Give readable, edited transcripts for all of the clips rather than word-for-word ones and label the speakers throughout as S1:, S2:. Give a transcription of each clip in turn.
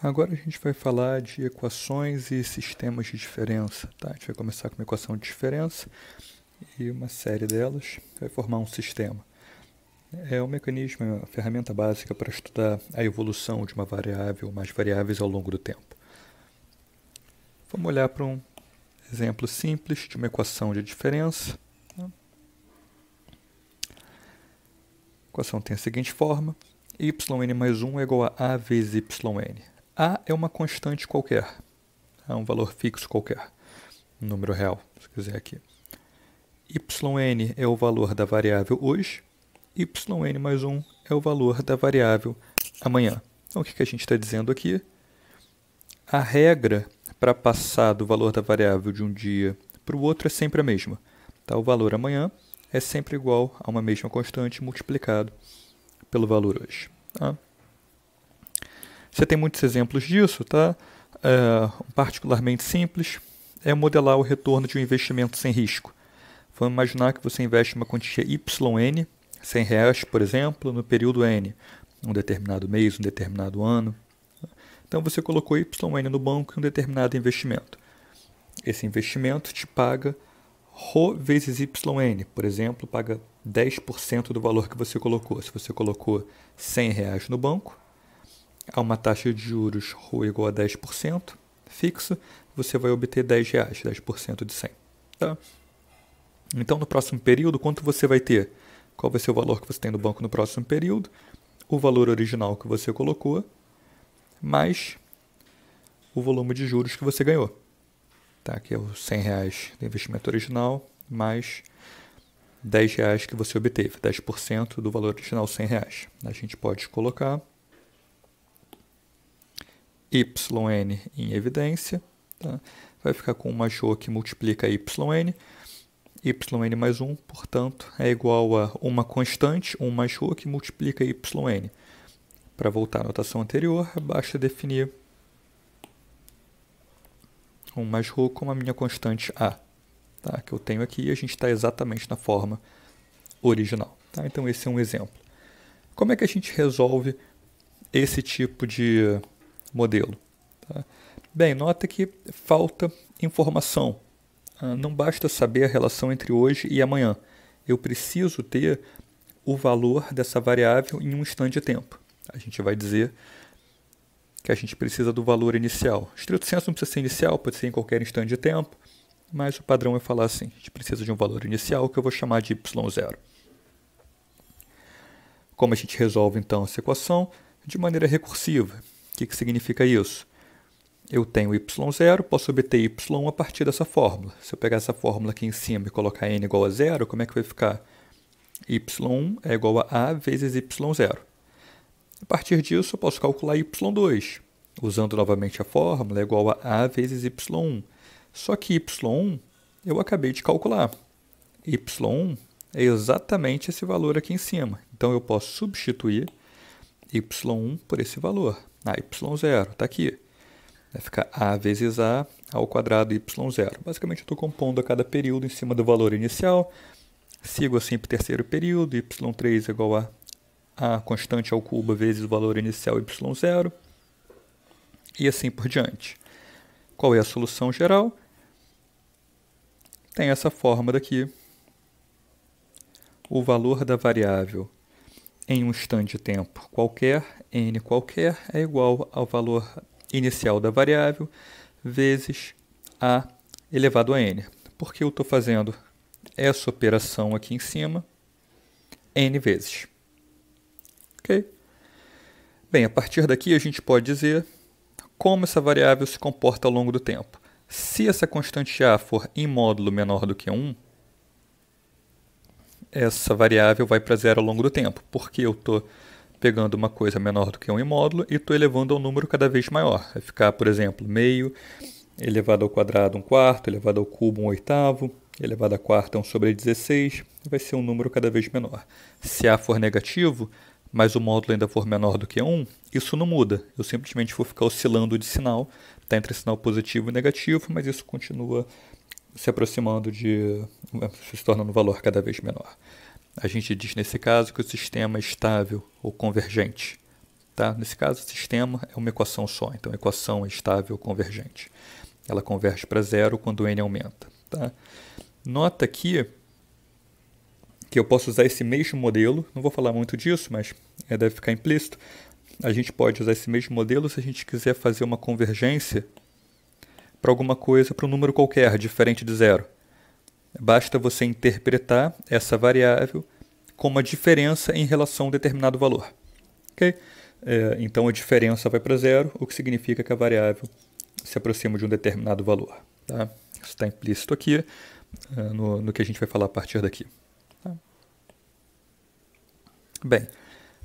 S1: Agora a gente vai falar de equações e sistemas de diferença. Tá? A gente vai começar com uma equação de diferença e uma série delas vai formar um sistema. É um mecanismo, uma ferramenta básica para estudar a evolução de uma variável ou mais variáveis ao longo do tempo. Vamos olhar para um exemplo simples de uma equação de diferença. A equação tem a seguinte forma: yn mais 1 é igual a vezes yn. A é uma constante qualquer, é um valor fixo qualquer, um número real, se quiser aqui. Yn é o valor da variável hoje, yn mais 1 é o valor da variável amanhã. Então o que a gente está dizendo aqui? A regra para passar do valor da variável de um dia para o outro é sempre a mesma. Tá? O valor amanhã é sempre igual a uma mesma constante multiplicado pelo valor hoje. Tá? Você tem muitos exemplos disso, tá? Particularmente simples é modelar o retorno de um investimento sem risco. Vamos imaginar que você investe uma quantia YN, R$100, por exemplo, no período N, um determinado mês, um determinado ano. Então você colocou YN no banco em um determinado investimento. Esse investimento te paga Rho vezes YN, por exemplo, paga 10% do valor que você colocou. Se você colocou R$100 no banco, a uma taxa de juros Rho igual a 10%, fixa, você vai obter R$10, 10% de 100. Tá? Então, no próximo período, quanto você vai ter? Qual vai ser o valor que você tem no banco no próximo período? O valor original que você colocou, mais o volume de juros que você ganhou. Tá? Que é os R$100 do investimento original, mais R$10 que você obteve, 10% do valor original, R$100. A gente pode colocar yn em evidência, tá? Vai ficar com uma Jô que multiplica yn mais 1, portanto, é igual a uma constante, 1 mais Jô que multiplica yn. Para voltar à notação anterior, basta definir 1 mais Rho como a minha constante A, tá? Que eu tenho aqui, e a gente está exatamente na forma original. Tá? Então esse é um exemplo. Como é que a gente resolve esse tipo de modelo? Tá? Bem, nota que falta informação. Não basta saber a relação entre hoje e amanhã. Eu preciso ter o valor dessa variável em um instante de tempo. A gente vai dizer que a gente precisa do valor inicial. Estrito senso não precisa ser inicial, pode ser em qualquer instante de tempo, mas o padrão é falar assim: a gente precisa de um valor inicial que eu vou chamar de y0. Como a gente resolve então essa equação? De maneira recursiva. O que significa isso? Eu tenho y0, posso obter y1 a partir dessa fórmula. Se eu pegar essa fórmula aqui em cima e colocar n igual a 0, como é que vai ficar? y1 é igual a vezes y0. A partir disso, eu posso calcular y2. Usando novamente a fórmula, é igual a vezes y1. Só que y1 eu acabei de calcular. y1 é exatamente esse valor aqui em cima. Então, eu posso substituir y1 por esse valor. y0 está aqui. Vai ficar a vezes a ao quadrado y0. Basicamente, eu estou compondo a cada período em cima do valor inicial. Sigo assim para o terceiro período. y3 é igual a constante ao cubo vezes o valor inicial y0. E assim por diante. Qual é a solução geral? Tem essa forma daqui. O valor da variável em um instante de tempo qualquer, n qualquer, é igual ao valor inicial da variável vezes a elevado a n. Por que eu estou fazendo essa operação aqui em cima n vezes? Ok? Bem, a partir daqui a gente pode dizer como essa variável se comporta ao longo do tempo. Se essa constante a for em módulo menor do que 1, essa variável vai para zero ao longo do tempo, porque eu estou pegando uma coisa menor do que 1 em módulo e estou elevando ao número cada vez maior. Vai ficar, por exemplo, meio, elevado ao quadrado 1/4, elevado ao cubo 1/8, elevado a quarta 1 sobre 16, vai ser um número cada vez menor. Se A for negativo, mas o módulo ainda for menor do que 1, isso não muda. Eu simplesmente vou ficar oscilando de sinal, está entre sinal positivo e negativo, mas isso continua se aproximando se tornando um valor cada vez menor. A gente diz nesse caso que o sistema é estável ou convergente. Tá? Nesse caso, o sistema é uma equação só, então a equação é estável convergente. Ela converge para zero quando n aumenta. Tá? Nota aqui que eu posso usar esse mesmo modelo, não vou falar muito disso, mas deve ficar implícito. A gente pode usar esse mesmo modelo se a gente quiser fazer uma convergência para alguma coisa, para um número qualquer, diferente de zero. Basta você interpretar essa variável como uma diferença em relação a um determinado valor. Okay? Então a diferença vai para zero, o que significa que a variável se aproxima de um determinado valor. Tá? Isso está implícito aqui no que a gente vai falar a partir daqui. Tá? Bem,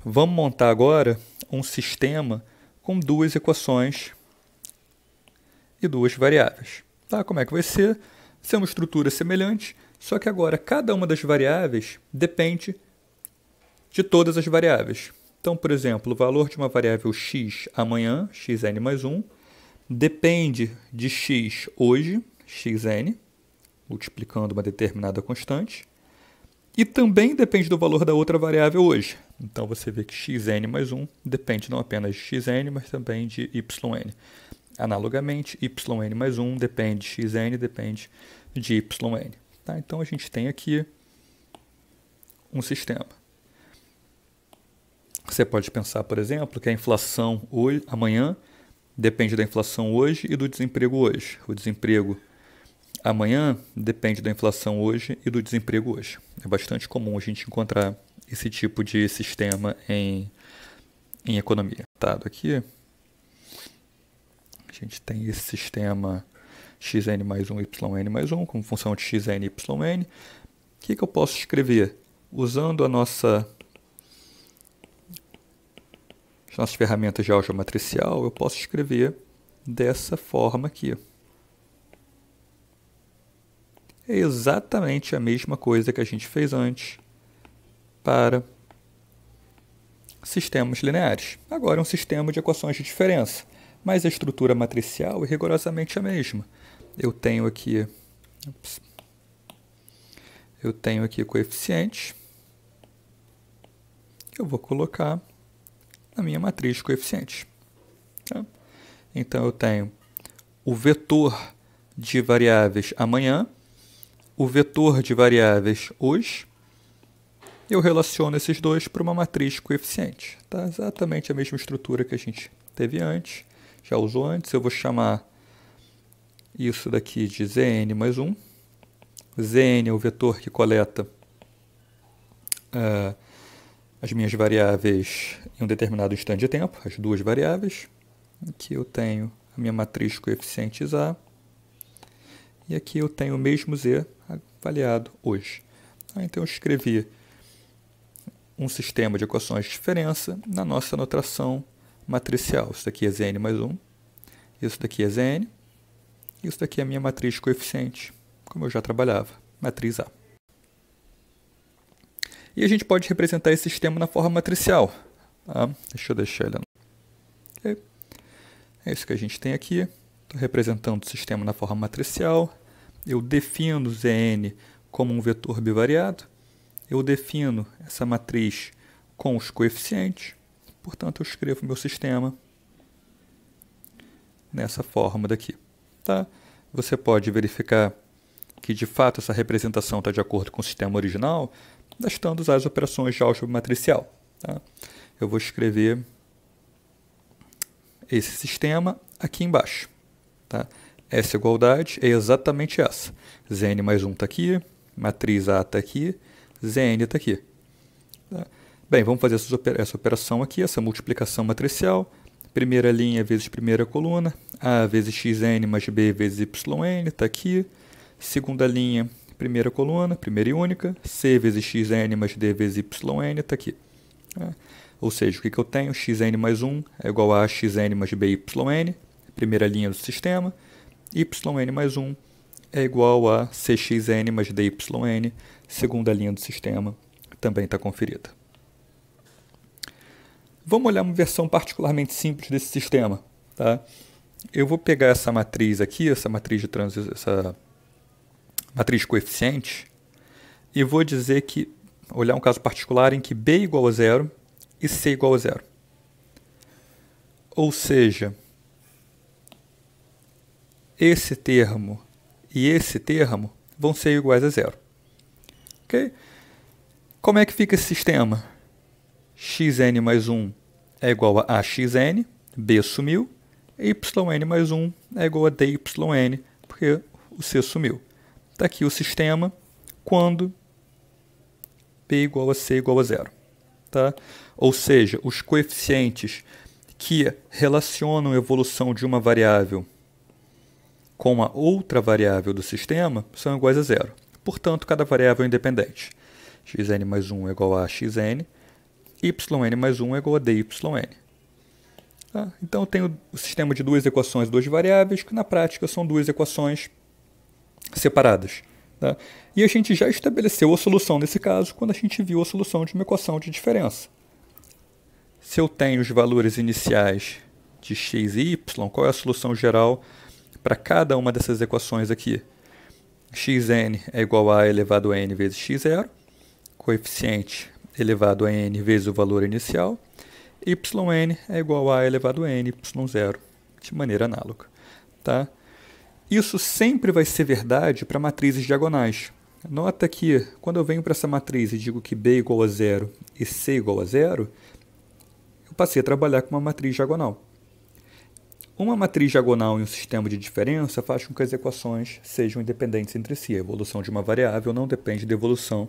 S1: vamos montar agora um sistema com duas equações e duas variáveis. Tá? Como é que vai ser? Vai ser uma estrutura semelhante, só que agora cada uma das variáveis depende de todas as variáveis. Então, por exemplo, o valor de uma variável x amanhã, xn mais 1, depende de x hoje, xn, multiplicando uma determinada constante, e também depende do valor da outra variável hoje. Então, você vê que xn mais 1 depende não apenas de xn, mas também de yn. Analogamente, yn mais 1 depende de xn, depende de yn. Tá? Então, a gente tem aqui um sistema. Você pode pensar, por exemplo, que a inflação hoje, amanhã depende da inflação hoje e do desemprego hoje. O desemprego amanhã depende da inflação hoje e do desemprego hoje. É bastante comum a gente encontrar esse tipo de sistema em economia. Tá, aqui a gente tem esse sistema xn mais 1, yn mais 1, como função de xn e yn. O que eu posso escrever? Usando nossas ferramentas de álgebra matricial, eu posso escrever dessa forma aqui. É exatamente a mesma coisa que a gente fez antes para sistemas lineares. Agora é um sistema de equações de diferença, mas a estrutura matricial é rigorosamente a mesma. Eu tenho aqui coeficientes que eu vou colocar na minha matriz de coeficientes. Tá? Então, eu tenho o vetor de variáveis amanhã, o vetor de variáveis hoje. Eu relaciono esses dois para uma matriz de coeficientes. Tá? Exatamente a mesma estrutura que a gente teve antes, já usou antes. Eu vou chamar isso daqui de Zn mais 1. Zn é o vetor que coleta as minhas variáveis em um determinado instante de tempo, as duas variáveis. Aqui eu tenho a minha matriz de coeficientes A. E aqui eu tenho o mesmo Z avaliado hoje. Então eu escrevi um sistema de equações de diferença na nossa notação matricial. Isso daqui é Zn mais 1. Isso daqui é Zn. Isso daqui é a minha matriz de coeficientes, como eu já trabalhava, matriz A. E a gente pode representar esse sistema na forma matricial. Tá? Deixa eu deixar ele. Okay. É isso que a gente tem aqui. Estou representando o sistema na forma matricial. Eu defino Zn como um vetor bivariado. Eu defino essa matriz com os coeficientes. Portanto, eu escrevo meu sistema nessa forma daqui. Tá? Você pode verificar que, de fato, essa representação está de acordo com o sistema original, bastando usar as operações de álgebra matricial. Tá? Eu vou escrever esse sistema aqui embaixo. Tá? Essa igualdade é exatamente essa. Zn mais 1 está aqui, matriz A está aqui, Zn está aqui. Tá? Bem, vamos fazer essa operação aqui, essa multiplicação matricial. Primeira linha vezes primeira coluna, A vezes xn mais B vezes yn, está aqui. Segunda linha, primeira coluna, primeira e única, C vezes xn mais D vezes yn, está aqui. Ou seja, o que eu tenho? Xn mais 1 é igual a xn mais Byn, primeira linha do sistema. Yn mais 1 é igual a Cxn mais Dyn, segunda linha do sistema, também está conferida. Vamos olhar uma versão particularmente simples desse sistema. Tá? Eu vou pegar essa matriz aqui, essa matriz de coeficientes, e vou dizer que, olhar um caso particular em que B igual a 0 e C igual a 0. Ou seja, esse termo e esse termo vão ser iguais a zero. Ok? Como é que fica esse sistema? Xn mais 1 é igual a AXN, B sumiu, e YN mais 1 é igual a DYN, porque o C sumiu. Está aqui o sistema quando P igual a C igual a zero. Tá? Ou seja, os coeficientes que relacionam a evolução de uma variável com a outra variável do sistema são iguais a zero. Portanto, cada variável é independente. Xn mais 1 é igual a Xn, Yn mais 1 é igual a Dyn. Tá? Então, eu tenho o sistema de duas equações, duas variáveis, que na prática são duas equações separadas. Tá? E a gente já estabeleceu a solução nesse caso quando a gente viu a solução de uma equação de diferença. Se eu tenho os valores iniciais de x e y, qual é a solução geral para cada uma dessas equações aqui? Xn é igual a elevado a n vezes x0, coeficiente elevado a n vezes o valor inicial, yn é igual a elevado a n y0, de maneira análoga. Tá? Isso sempre vai ser verdade para matrizes diagonais. Nota que, quando eu venho para essa matriz e digo que b igual a 0 e c igual a 0, eu passei a trabalhar com uma matriz diagonal. Uma matriz diagonal em um sistema de diferença faz com que as equações sejam independentes entre si. A evolução de uma variável não depende da evolução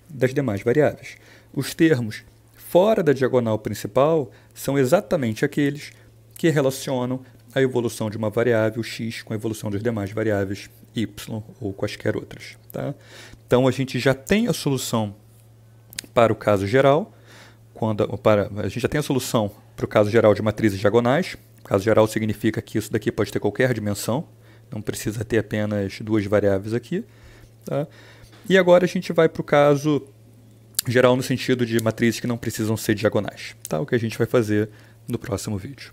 S1: das demais variáveis. Os termos fora da diagonal principal são exatamente aqueles que relacionam a evolução de uma variável x com a evolução das demais variáveis y ou quaisquer outras. Tá? Então, a gente já tem a solução para o caso geral, a gente já tem a solução para o caso geral de matrizes diagonais. O caso geral significa que isso daqui pode ter qualquer dimensão, não precisa ter apenas duas variáveis aqui. Tá? E agora a gente vai para o caso geral no sentido de matrizes que não precisam ser diagonais. Tá? O que a gente vai fazer no próximo vídeo.